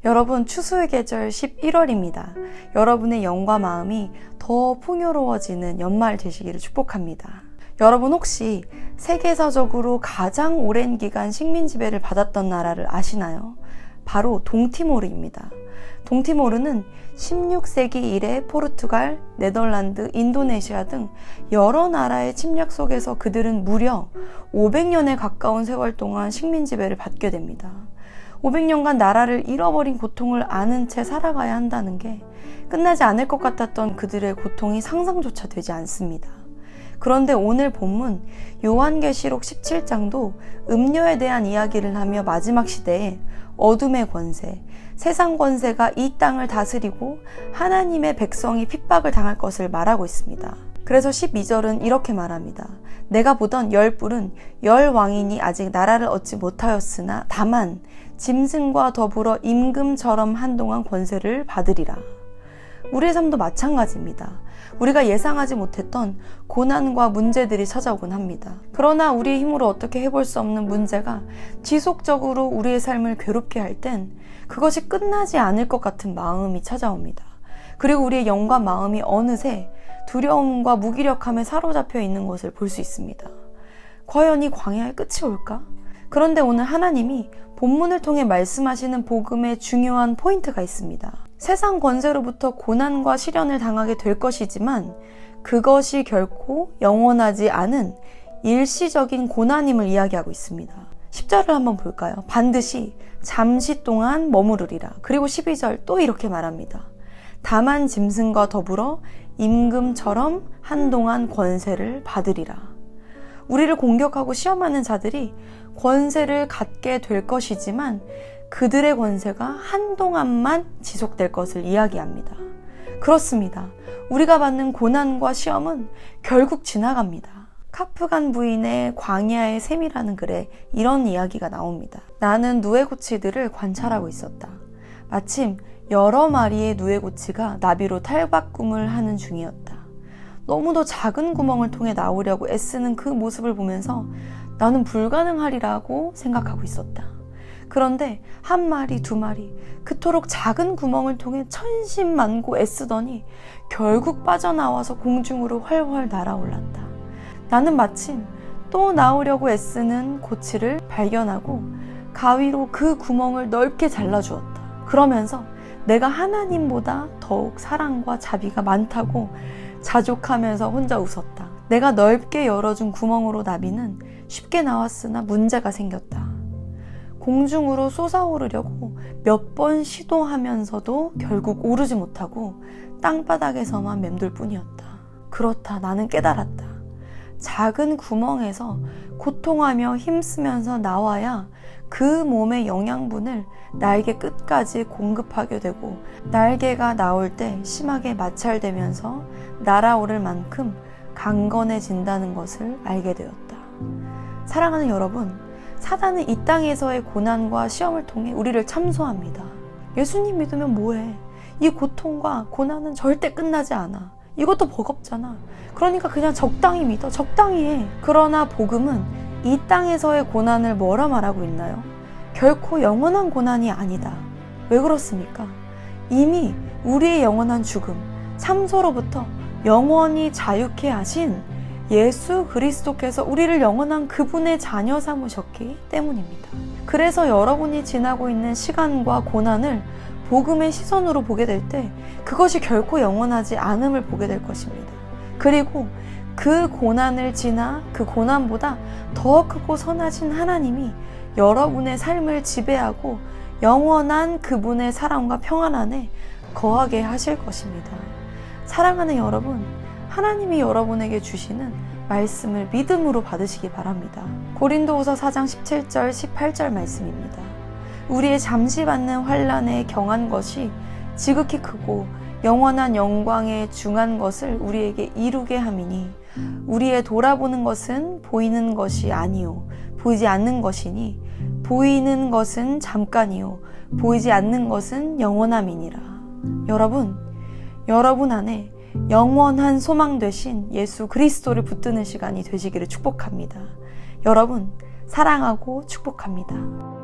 여러분, 추수의 계절 11월입니다. 여러분의 영과 마음이 더 풍요로워지는 연말 되시기를 축복합니다. 여러분, 혹시 세계사적으로 가장 오랜 기간 식민 지배를 받았던 나라를 아시나요? 바로 동티모르입니다. 동티모르는 16세기 이래 포르투갈, 네덜란드, 인도네시아 등 여러 나라의 침략 속에서 그들은 무려 500년에 가까운 세월 동안 식민 지배를 받게 됩니다. 500년간 나라를 잃어버린 고통을 아는 채 살아가야 한다는 게 끝나지 않을 것 같았던 그들의 고통이 상상조차 되지 않습니다. 그런데 오늘 본문 요한계시록 17장도 음료에 대한 이야기를 하며 마지막 시대에 어둠의 권세, 세상 권세가 이 땅을 다스리고 하나님의 백성이 핍박을 당할 것을 말하고 있습니다. 그래서 12절은 이렇게 말합니다. 내가 보던 10뿔은 10왕인이 아직 나라를 얻지 못하였으나 다만 짐승과 더불어 임금처럼 한동안 권세를 받으리라. 우리의 삶도 마찬가지입니다. 우리가 예상하지 못했던 고난과 문제들이 찾아오곤 합니다. 그러나 우리의 힘으로 어떻게 해볼 수 없는 문제가 지속적으로 우리의 삶을 괴롭게 할 땐 그것이 끝나지 않을 것 같은 마음이 찾아옵니다. 그리고 우리의 영과 마음이 어느새 두려움과 무기력함에 사로잡혀 있는 것을 볼 수 있습니다. 과연 이 광야의 끝이 올까? 그런데 오늘 하나님이 본문을 통해 말씀하시는 복음의 중요한 포인트가 있습니다. 세상 권세로부터 고난과 시련을 당하게 될 것이지만 그것이 결코 영원하지 않은 일시적인 고난임을 이야기하고 있습니다. 10절을 한번 볼까요? 반드시 잠시 동안 머무르리라. 그리고 12절 또 이렇게 말합니다. 다만 짐승과 더불어 임금처럼 한동안 권세를 받으리라. 우리를 공격하고 시험하는 자들이 권세를 갖게 될 것이지만 그들의 권세가 한동안만 지속될 것을 이야기합니다. 그렇습니다. 우리가 받는 고난과 시험은 결국 지나갑니다. 카프간 부인의 광야의 샘이라는 글에 이런 이야기가 나옵니다. 나는 누에고치들을 관찰하고 있었다. 마침 여러 마리의 누에고치가 나비로 탈바꿈을 하는 중이었다. 너무도 작은 구멍을 통해 나오려고 애쓰는 그 모습을 보면서 나는 불가능하리라고 생각하고 있었다. 그런데 한 마리, 두 마리 그토록 작은 구멍을 통해 천신만고 애쓰더니 결국 빠져나와서 공중으로 훨훨 날아올랐다. 나는 마침 또 나오려고 애쓰는 고치를 발견하고 가위로 그 구멍을 넓게 잘라주었다. 그러면서 내가 하나님보다 더욱 사랑과 자비가 많다고 자족하면서 혼자 웃었다. 내가 넓게 열어준 구멍으로 나비는 쉽게 나왔으나 문제가 생겼다. 공중으로 솟아오르려고 몇 번 시도하면서도 결국 오르지 못하고 땅바닥에서만 맴돌 뿐이었다. 그렇다, 나는 깨달았다. 작은 구멍에서 고통하며 힘쓰면서 나와야 그 몸의 영양분을 날개 끝까지 공급하게 되고 날개가 나올 때 심하게 마찰되면서 날아오를 만큼 강건해진다는 것을 알게 되었다. 사랑하는 여러분, 사단은 이 땅에서의 고난과 시험을 통해 우리를 참소합니다. 예수님 믿으면 뭐해? 이 고통과 고난은 절대 끝나지 않아. 이것도 버겁잖아. 그러니까 그냥 적당히 믿어. 적당히 해. 그러나 복음은 이 땅에서의 고난을 뭐라 말하고 있나요? 결코 영원한 고난이 아니다. 왜 그렇습니까? 이미 우리의 영원한 죽음, 참소로부터 영원히 자유케 하신 예수 그리스도께서 우리를 영원한 그분의 자녀 삼으셨기 때문입니다. 그래서 여러분이 지나고 있는 시간과 고난을 복음의 시선으로 보게 될 때 그것이 결코 영원하지 않음을 보게 될 것입니다. 그리고 그 고난을 지나 그 고난보다 더 크고 선하신 하나님이 여러분의 삶을 지배하고 영원한 그분의 사랑과 평안 안에 거하게 하실 것입니다. 사랑하는 여러분, 하나님이 여러분에게 주시는 말씀을 믿음으로 받으시기 바랍니다. 고린도후서 4장 17절 18절 말씀입니다. 우리의 잠시 받는 환난에 경한 것이 지극히 크고 영원한 영광에 중한 것을 우리에게 이루게 함이니 우리의 돌아보는 것은 보이는 것이 아니요 보이지 않는 것이니 보이는 것은 잠깐이요 보이지 않는 것은 영원함이니라. 여러분 안에 영원한 소망 되신 예수 그리스도를 붙드는 시간이 되시기를 축복합니다. 여러분 사랑하고 축복합니다.